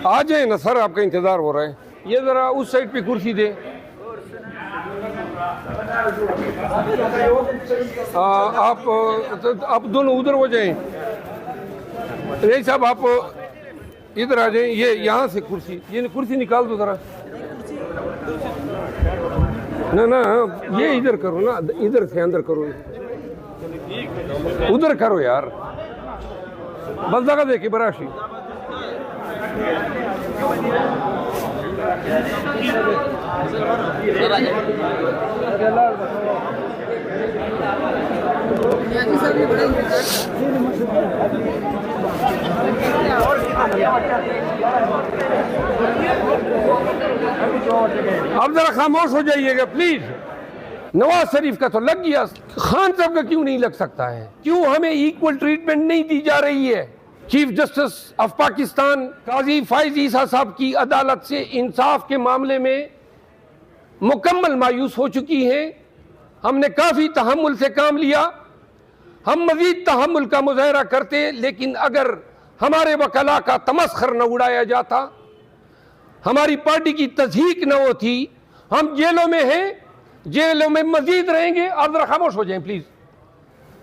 आ जाए ना सर, आपका इंतजार हो रहा है। ये जरा उस साइड पे कुर्सी दे। आप दोनों उधर हो जाएं। नहीं साहब, आप इधर आ जाएं। ये यहाँ से कुर्सी, ये कुर्सी निकाल दो जरा। ना ना, ये इधर करो ना, इधर से अंदर करो, उधर करो यार, बस जगह देखिए बराशी। अब जरा खामोश हो जाइएगा प्लीज। नवाज शरीफ का तो लग गया, खान साहब का क्यों नहीं लग सकता है? क्यों हमें इक्वल ट्रीटमेंट नहीं दी जा रही है? चीफ जस्टिस ऑफ पाकिस्तान काजी फाइज ईसा साहब की अदालत से इंसाफ के मामले में मुकम्मल मायूस हो चुकी हैं। हमने काफ़ी तहम्मुल से काम लिया, हम मजीद तहम्मुल का मुजाहरा करते, लेकिन अगर हमारे वकला का तमस्खर न उड़ाया जाता, हमारी पार्टी की तज़हीक न होती, हम जेलों में हैं, जेलों में मजीद रहेंगे। आप जरा खामोश हो जाएं प्लीज।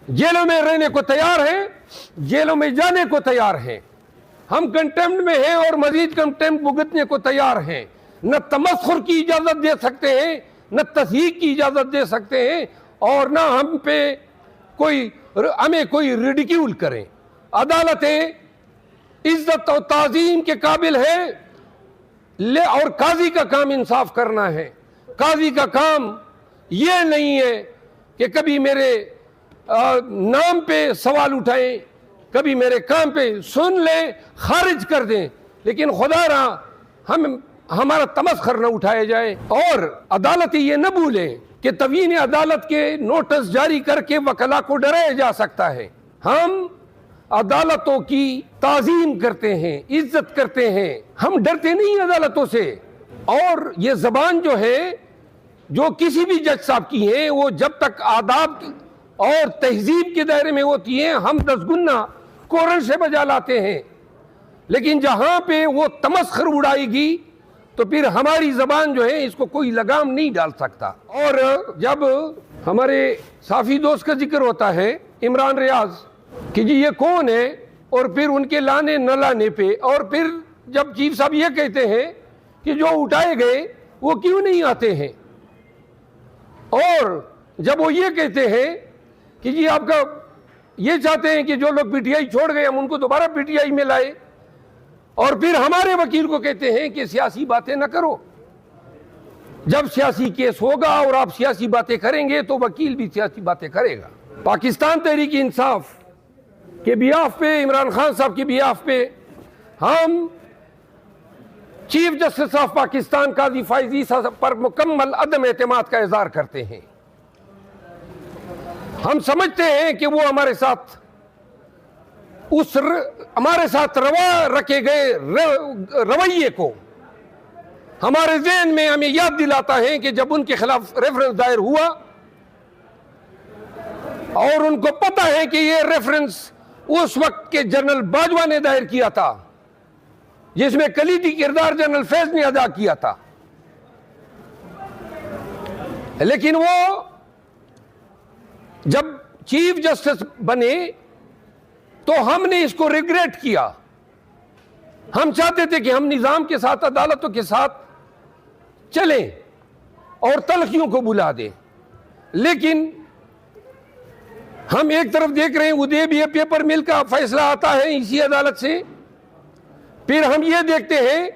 जेलों में रहने को तैयार हैं, जेलों में जाने को तैयार हैं, हम कंटेम्प्ट में हैं और मजीद कंटेम्प्ट भुगतने को तैयार हैं। न तमस्खुर की इजाजत दे सकते हैं, न तज़हीक की इजाजत दे सकते हैं, और न हम पे हमें कोई रिडिक्यूल करें। अदालतें इज्जत और ताज़ीम के काबिल है, और काजी का काम इंसाफ करना है। काजी का काम ये नहीं है कि कभी मेरे नाम पे सवाल उठाएं, कभी मेरे काम पे सुन लें, खारिज कर दें, लेकिन खुदारा हमारा तमस्खर न उठाया जाए। और अदालत ये न भूलें कि तवीन अदालत के नोटिस जारी करके वकला को डराया जा सकता है। हम अदालतों की ताज़ीम करते हैं, इज्जत करते हैं, हम डरते नहीं अदालतों से। और ये जबान जो है, जो किसी भी जज साहब की है, वो जब तक आदाब और तहजीब के दायरे में होती है, हम 10 गुना कोरन से बजा लाते हैं। लेकिन जहां पे वो तमस्खर उड़ाएगी तो फिर हमारी जबान जो है, इसको कोई लगाम नहीं डाल सकता। और जब हमारे साफी दोस्त का जिक्र होता है इमरान रियाज कि जी ये कौन है, और फिर उनके लाने न लाने पे, और फिर जब चीफ साहब ये कहते हैं कि जो उठाए गए वो क्यों नहीं आते हैं, और जब वो ये कहते हैं कि जी आपका ये चाहते हैं कि जो लोग पीटीआई छोड़ गए हम उनको दोबारा पीटीआई में लाए, और फिर हमारे वकील को कहते हैं कि सियासी बातें न करो। जब सियासी केस होगा और आप सियासी बातें करेंगे तो वकील भी सियासी बातें करेगा। पाकिस्तान तहरीक इंसाफ के बिहाफ पे, इमरान खान साहब के बिहाफ पे, हम चीफ जस्टिस ऑफ पाकिस्तान काजी फाइज ईसा पर मुकम्मल अदम एतमाद का इज़हार करते हैं। हम समझते हैं कि वो हमारे साथ हमारे साथ रवा रखे गए रवैये को हमारे ज़हन में हमें याद दिलाता है कि जब उनके खिलाफ रेफरेंस दायर हुआ, और उनको पता है कि ये रेफरेंस उस वक्त के जनरल बाजवा ने दायर किया था, जिसमें कलीदी किरदार जनरल फैज ने अदा किया था, लेकिन वो जब चीफ जस्टिस बने तो हमने इसको रिग्रेट किया। हम चाहते थे कि हम निज़ाम के साथ, अदालतों के साथ चलें और तलखियों को बुला दें, लेकिन हम एक तरफ देख रहे हैं उदय भी पेपर मिल का फैसला आता है इसी अदालत से, फिर हम ये देखते हैं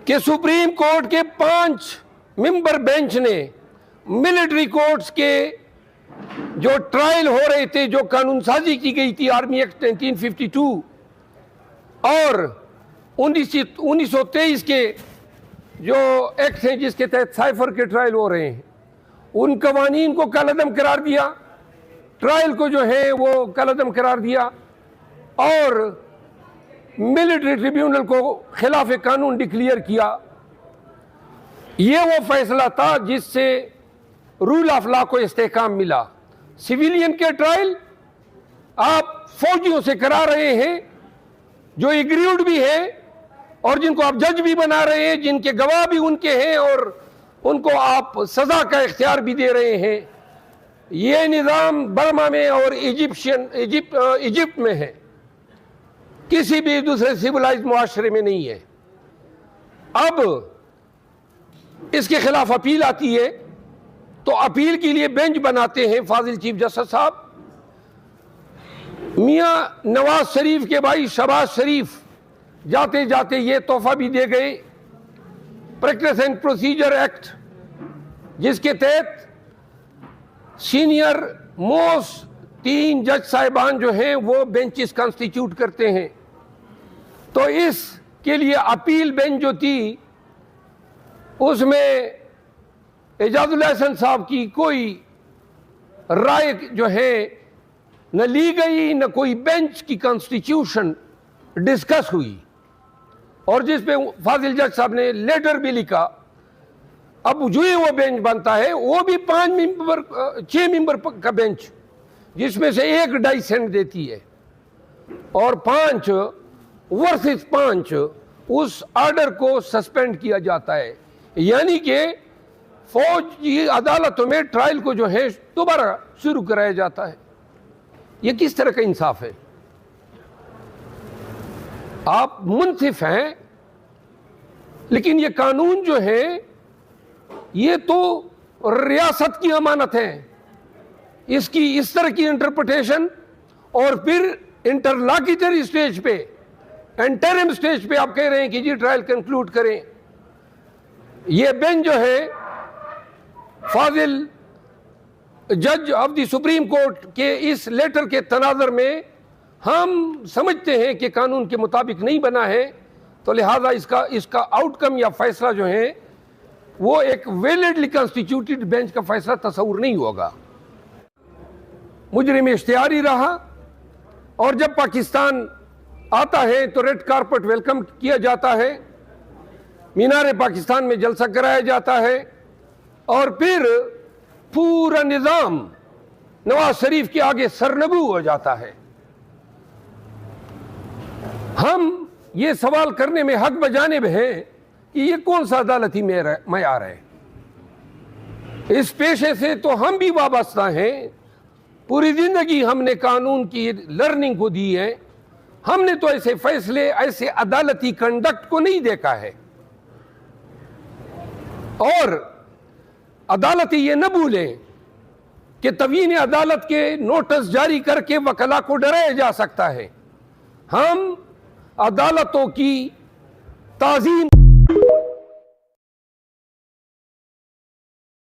कि सुप्रीम कोर्ट के 5 मेंबर बेंच ने मिलिट्री कोर्ट्स के जो ट्रायल हो रहे थे, जो कानून साजी की गई थी आर्मी एक्ट 1952 और 1923 के जो एक्ट हैं जिसके तहत साइफर के ट्रायल हो रहे हैं, उन कवानीन को कलअदम करार दिया, ट्रायल को जो है वो कलअदम करार दिया, और मिलिट्री ट्रिब्यूनल को खिलाफ कानून डिक्लेयर किया। ये वो फैसला था जिससे रूल ऑफ लॉ को इस्तेहकाम मिला। सिविलियन के ट्रायल आप फौजियों से करा रहे हैं जो एग्रीड भी है और जिनको आप जज भी बना रहे हैं, जिनके गवाह भी उनके हैं और उनको आप सजा का इख्तियार भी दे रहे हैं। ये निज़ाम बर्मा में और इजिप्ट में है, किसी भी दूसरे सिविलाइज्ड मुआशरे में नहीं है। अब इसके खिलाफ अपील आती है तो अपील के लिए बेंच बनाते हैं फाजिल चीफ जस्टिस साहब। मियाँ नवाज शरीफ के भाई शहबाज शरीफ जाते जाते ये तोहफा भी दे गए, प्रैक्टिस एंड प्रोसीजर एक्ट, जिसके तहत सीनियर मोस्ट 3 जज साहिबान जो हैं वो बेंचेस कॉन्स्टिट्यूट करते हैं। तो इसके लिए अपील बेंच जो थी उसमें एजाजुल हसन साहब की कोई राय जो है न ली गई, न कोई बेंच की कॉन्स्टिट्यूशन डिस्कस हुई, और जिस पे फाजिल जज साहब ने लेटर भी लिखा। अब जो ही वो बेंच बनता है वो भी 6 मेंबर का बेंच, जिसमें से 1 डाइसेंट देती है और 5 वर्सेस 5 उस ऑर्डर को सस्पेंड किया जाता है। यानी कि फौज की अदालतों में ट्रायल को जो है दोबारा शुरू कराया जाता है। ये किस तरह का इंसाफ है? आप मुनसिफ हैं, लेकिन ये कानून जो है ये तो रियासत की अमानत है। इसकी इस तरह की इंटरप्रिटेशन और फिर इंटरलॉक्यूटरी स्टेज पे, इंटरिम स्टेज पे आप कह रहे हैं कि जी ट्रायल कंक्लूड करें। ये बेंच जो है फाजिल जज ऑफ द सुप्रीम कोर्ट के इस लेटर के तनाजर में हम समझते हैं कि कानून के मुताबिक नहीं बना है, तो लिहाजा इसका आउटकम या फैसला जो है वो एक वैलिडली कॉन्स्टिट्यूटेड बेंच का फैसला तस्वुर नहीं होगा। मुजरिम इख्तियारी रहा, और जब पाकिस्तान आता है तो रेड कारपेट वेलकम किया जाता है, मीनार पाकिस्तान में जलसा कराया जाता है, और फिर पूरा निज़ाम नवाज शरीफ के आगे सरनगू हो जाता है। हम ये सवाल करने में हक बजानिब हैं कि ये कौन सा अदालती मयार है। इस पेशे से तो हम भी वाबस्ता हैं, पूरी जिंदगी हमने कानून की लर्निंग को दी है। हमने तो ऐसे फैसले, ऐसे अदालती कंडक्ट को नहीं देखा है। और अदालती ये न भूलें कि तवीन अदालत के नोटिस जारी करके वकला को डराया जा सकता है। हम अदालतों की ताज़ीम